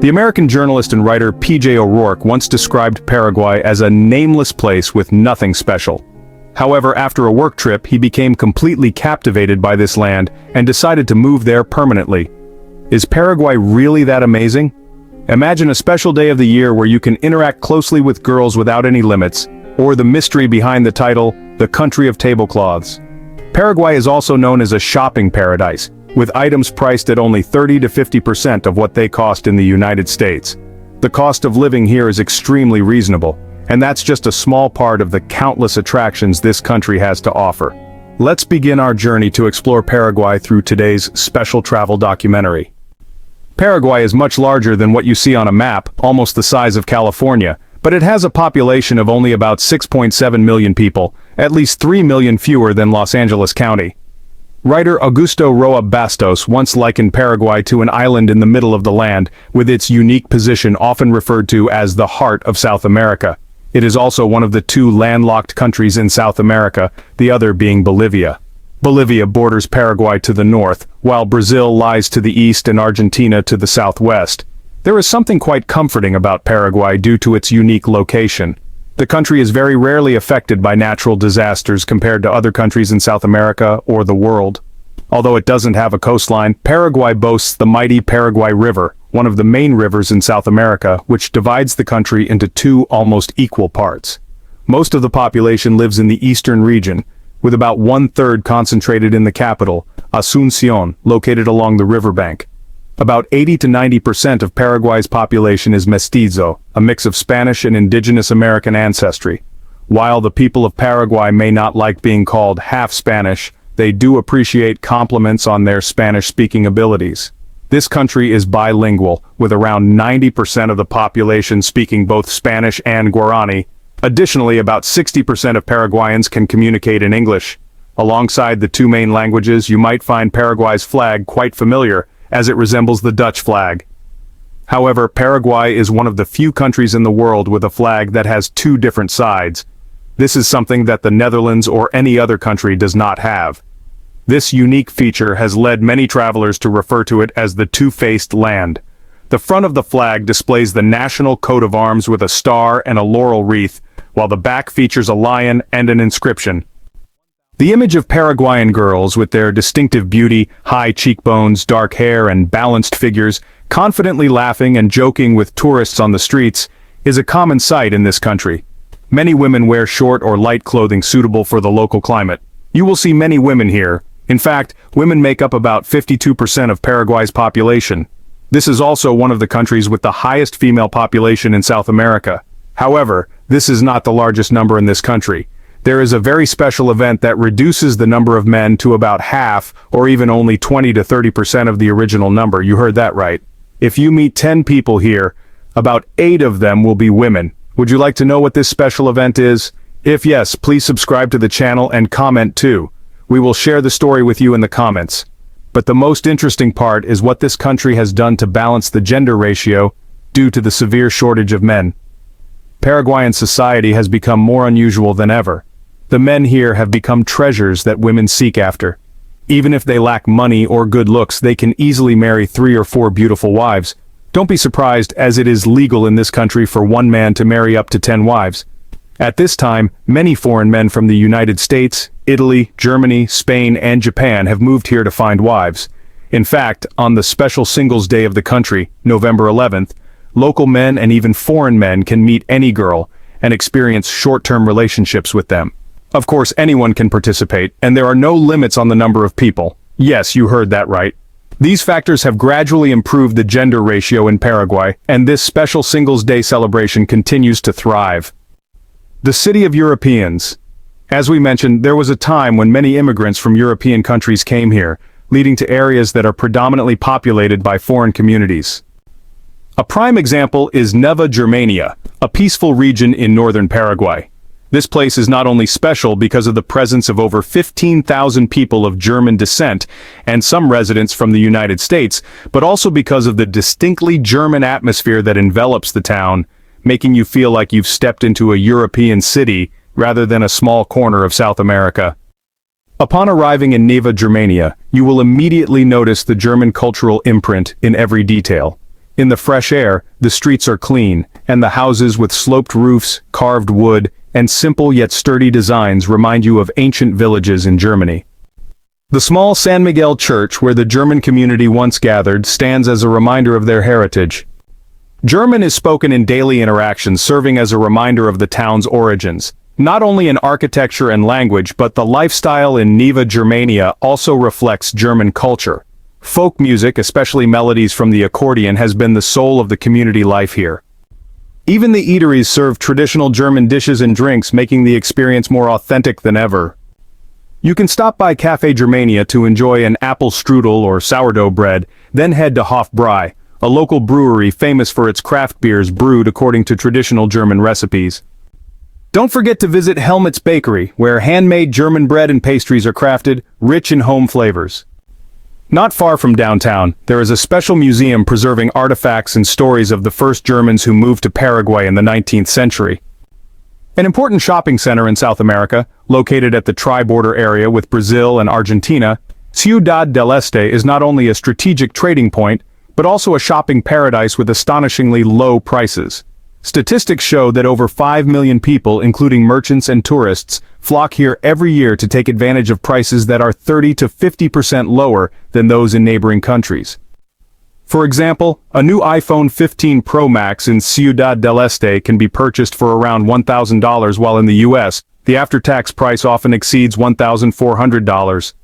The American journalist and writer P.J. O'Rourke once described Paraguay as a nameless place with nothing special. However, after a work trip, he became completely captivated by this land and decided to move there permanently. Is Paraguay really that amazing? Imagine a special day of the year where you can interact closely with girls without any limits, or the mystery behind the title, The Country of Tablecloths. Paraguay is also known as a shopping paradise, with items priced at only 30 to 50% of what they cost in the United States. The cost of living here is extremely reasonable, and that's just a small part of the countless attractions this country has to offer. Let's begin our journey to explore Paraguay through today's special travel documentary. Paraguay is much larger than what you see on a map, almost the size of California, but it has a population of only about 6.7 million people, at least 3 million fewer than Los Angeles County. Writer Augusto Roa Bastos once likened Paraguay to an island in the middle of the land, with its unique position often referred to as the heart of South America. It is also one of the two landlocked countries in South America, the other being Bolivia. Bolivia borders Paraguay to the north, while Brazil lies to the east and Argentina to the southwest. There is something quite comforting about Paraguay due to its unique location. The country is very rarely affected by natural disasters compared to other countries in South America or the world. Although it doesn't have a coastline, Paraguay boasts the mighty Paraguay River, one of the main rivers in South America, which divides the country into two almost equal parts. Most of the population lives in the eastern region, with about 1/3 concentrated in the capital, Asuncion, located along the riverbank. About 80 to 90% of Paraguay's population is mestizo, a mix of Spanish and indigenous American ancestry. While the people of Paraguay may not like being called half Spanish, they do appreciate compliments on their Spanish-speaking abilities. This country is bilingual, with around 90% of the population speaking both Spanish and Guarani. Additionally, about 60% of Paraguayans can communicate in English. Alongside the two main languages, you might find Paraguay's flag quite familiar, as it resembles the Dutch flag. However, Paraguay is one of the few countries in the world with a flag that has two different sides. This is something that the Netherlands or any other country does not have. This unique feature has led many travelers to refer to it as the two-faced land. The front of the flag displays the national coat of arms with a star and a laurel wreath, while the back features a lion and an inscription. The image of Paraguayan girls with their distinctive beauty, high cheekbones, dark hair, and balanced figures, confidently laughing and joking with tourists on the streets, is a common sight in this country. Many women wear short or light clothing suitable for the local climate. You will see many women here. In fact, women make up about 52% of Paraguay's population. This is also one of the countries with the highest female population in South America. However, this is not the largest number in this country. There is a very special event that reduces the number of men to about half, or even only 20 to 30% of the original number. You heard that right. If you meet 10 people here, about 8 of them will be women. Would you like to know what this special event is? If yes, please subscribe to the channel and comment too. We will share the story with you in the comments. But the most interesting part is what this country has done to balance the gender ratio due to the severe shortage of men. Paraguayan society has become more unusual than ever. The men here have become treasures that women seek after. Even if they lack money or good looks, they can easily marry 3 or 4 beautiful wives. Don't be surprised, as it is legal in this country for one man to marry up to 10 wives. At this time, many foreign men from the United States, Italy, Germany, Spain, and Japan have moved here to find wives. In fact, on the special Singles Day of the country, November 11th, local men and even foreign men can meet any girl and experience short-term relationships with them. Of course, anyone can participate, and there are no limits on the number of people. Yes, you heard that right. These factors have gradually improved the gender ratio in Paraguay, and this special Singles Day celebration continues to thrive. The City of Europeans. As we mentioned, there was a time when many immigrants from European countries came here, leading to areas that are predominantly populated by foreign communities. A prime example is Nova Germania, a peaceful region in northern Paraguay. This place is not only special because of the presence of over 15,000 people of German descent and some residents from the United States, but also because of the distinctly German atmosphere that envelops the town, making you feel like you've stepped into a European city rather than a small corner of South America. Upon arriving in Nova Germania, you will immediately notice the German cultural imprint in every detail. In the fresh air, the streets are clean, and the houses with sloped roofs, carved wood, and simple yet sturdy designs remind you of ancient villages in Germany. The small San Miguel church where the German community once gathered stands as a reminder of their heritage. German is spoken in daily interactions, serving as a reminder of the town's origins. Not only in architecture and language, but the lifestyle in Neva Germania also reflects German culture. Folk music, especially melodies from the accordion, has been the soul of the community life here. Even the eateries serve traditional German dishes and drinks, making the experience more authentic than ever. You can stop by Café Germania to enjoy an apple strudel or sourdough bread, then head to Hofbrei, a local brewery famous for its craft beers brewed according to traditional German recipes. Don't forget to visit Helmut's Bakery, where handmade German bread and pastries are crafted, rich in home flavors. Not far from downtown, there is a special museum preserving artifacts and stories of the first Germans who moved to Paraguay in the 19th century. An important shopping center in South America, located at the tri-border area with Brazil and Argentina, Ciudad del Este is not only a strategic trading point, but also a shopping paradise with astonishingly low prices. Statistics show that over 5 million people, including merchants and tourists, flock here every year to take advantage of prices that are 30 to 50% lower than those in neighboring countries. For example, a new iPhone 15 Pro Max in Ciudad del Este can be purchased for around $1,000, while in the US, the after-tax price often exceeds $1,400.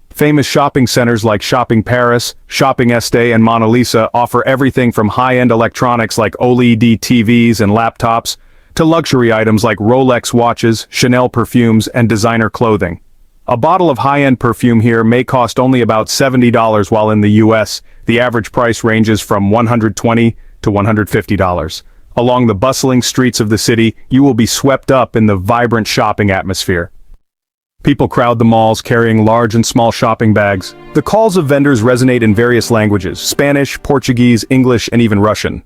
Famous shopping centers like Shopping Paris, Shopping Este and Mona Lisa offer everything from high-end electronics like OLED TVs and laptops, to luxury items like Rolex watches, Chanel perfumes, and designer clothing. A bottle of high-end perfume here may cost only about $70, while in the US, the average price ranges from $120 to $150. Along the bustling streets of the city, you will be swept up in the vibrant shopping atmosphere. People crowd the malls carrying large and small shopping bags. The calls of vendors resonate in various languages: Spanish, Portuguese, English, and even Russian.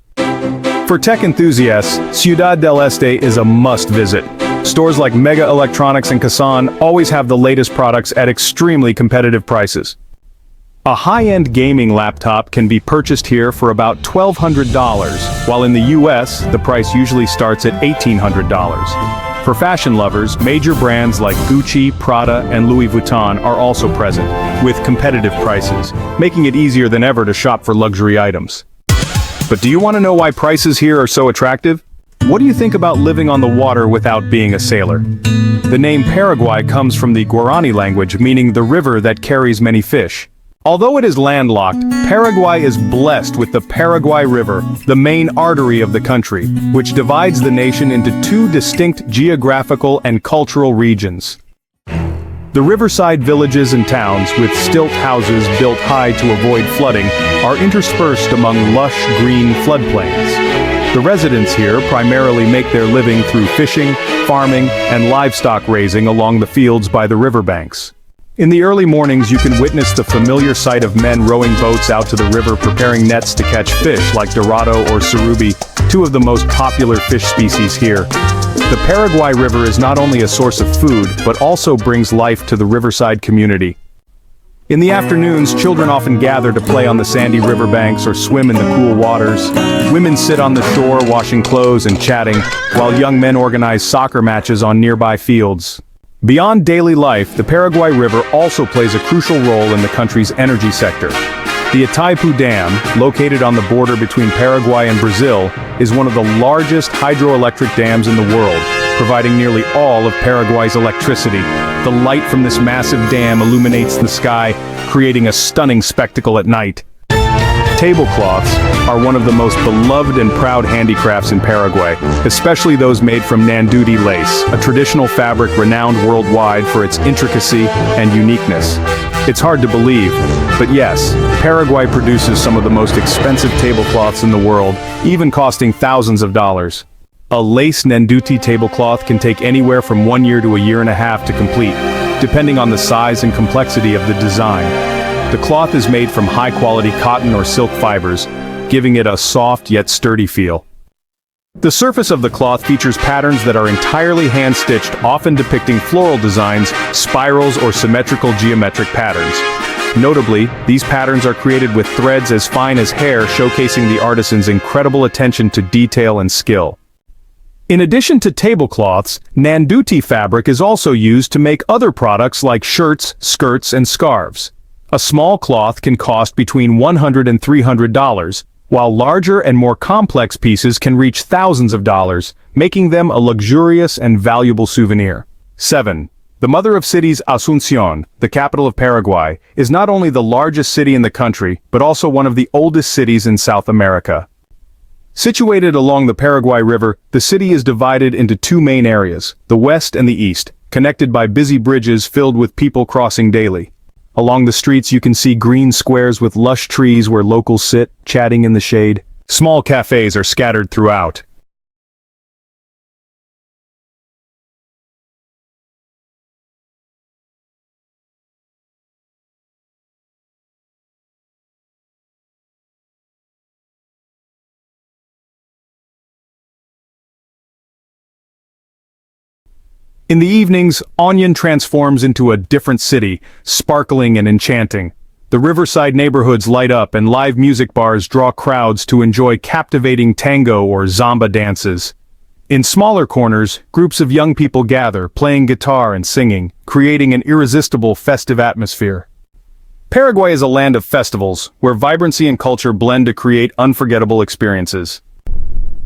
For tech enthusiasts, Ciudad del Este is a must-visit. Stores like Mega Electronics and Kazan always have the latest products at extremely competitive prices. A high-end gaming laptop can be purchased here for about $1,200, while in the US, the price usually starts at $1,800. For fashion lovers, major brands like Gucci, Prada, and Louis Vuitton are also present, with competitive prices, making it easier than ever to shop for luxury items. But do you want to know why prices here are so attractive? What do you think about living on the water without being a sailor? The name Paraguay comes from the Guarani language, meaning the river that carries many fish. Although it is landlocked, Paraguay is blessed with the Paraguay River, the main artery of the country, which divides the nation into two distinct geographical and cultural regions. The riverside villages and towns, with stilt houses built high to avoid flooding, are interspersed among lush green floodplains. The residents here primarily make their living through fishing, farming, and livestock raising along the fields by the riverbanks. In the early mornings, you can witness the familiar sight of men rowing boats out to the river, preparing nets to catch fish like dorado or surubi, two of the most popular fish species here. The Paraguay River is not only a source of food, but also brings life to the riverside community. In the afternoons, children often gather to play on the sandy riverbanks or swim in the cool waters. Women sit on the shore washing clothes and chatting, while young men organize soccer matches on nearby fields. Beyond daily life, the Paraguay River also plays a crucial role in the country's energy sector. The Itaipu Dam, located on the border between Paraguay and Brazil, is one of the largest hydroelectric dams in the world, providing nearly all of Paraguay's electricity. The light from this massive dam illuminates the sky, creating a stunning spectacle at night. Tablecloths are one of the most beloved and proud handicrafts in Paraguay, especially those made from Nanduti lace, a traditional fabric renowned worldwide for its intricacy and uniqueness. It's hard to believe, but yes, Paraguay produces some of the most expensive tablecloths in the world, even costing thousands of dollars. A lace Nanduti tablecloth can take anywhere from 1 year to a year and a half to complete, depending on the size and complexity of the design. The cloth is made from high-quality cotton or silk fibers, giving it a soft yet sturdy feel. The surface of the cloth features patterns that are entirely hand-stitched, often depicting floral designs, spirals, or symmetrical geometric patterns. Notably, these patterns are created with threads as fine as hair, showcasing the artisan's incredible attention to detail and skill. In addition to tablecloths, Nanduti fabric is also used to make other products like shirts, skirts, and scarves. A small cloth can cost between $100 and $300, while larger and more complex pieces can reach thousands of dollars, making them a luxurious and valuable souvenir. 7. The mother of cities, Asuncion, the capital of Paraguay, is not only the largest city in the country, but also one of the oldest cities in South America. Situated along the Paraguay River, the city is divided into two main areas, the west and the east, connected by busy bridges filled with people crossing daily. Along the streets you can see green squares with lush trees where locals sit, chatting in the shade. Small cafes are scattered throughout. In the evenings, Asuncion transforms into a different city, sparkling and enchanting. The riverside neighborhoods light up and live music bars draw crowds to enjoy captivating tango or samba dances. In smaller corners, groups of young people gather, playing guitar and singing, creating an irresistible festive atmosphere. Paraguay is a land of festivals, where vibrancy and culture blend to create unforgettable experiences.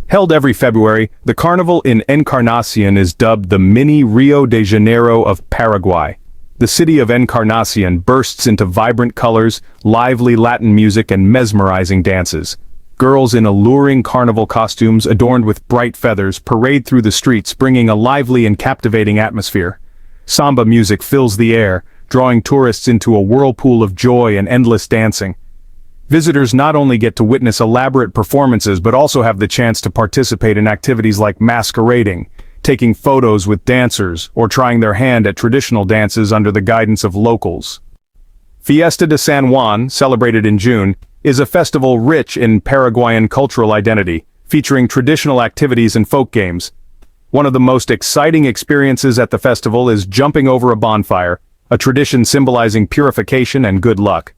Held every February, the carnival in Encarnacion is dubbed the mini Rio de Janeiro of Paraguay. The city of Encarnacion bursts into vibrant colors, lively Latin music and mesmerizing dances. Girls in alluring carnival costumes adorned with bright feathers parade through the streets, bringing a lively and captivating atmosphere. Samba music fills the air, drawing tourists into a whirlpool of joy and endless dancing. Visitors not only get to witness elaborate performances but also have the chance to participate in activities like masquerading, taking photos with dancers, or trying their hand at traditional dances under the guidance of locals. Fiesta de San Juan, celebrated in June, is a festival rich in Paraguayan cultural identity, featuring traditional activities and folk games. One of the most exciting experiences at the festival is jumping over a bonfire, a tradition symbolizing purification and good luck.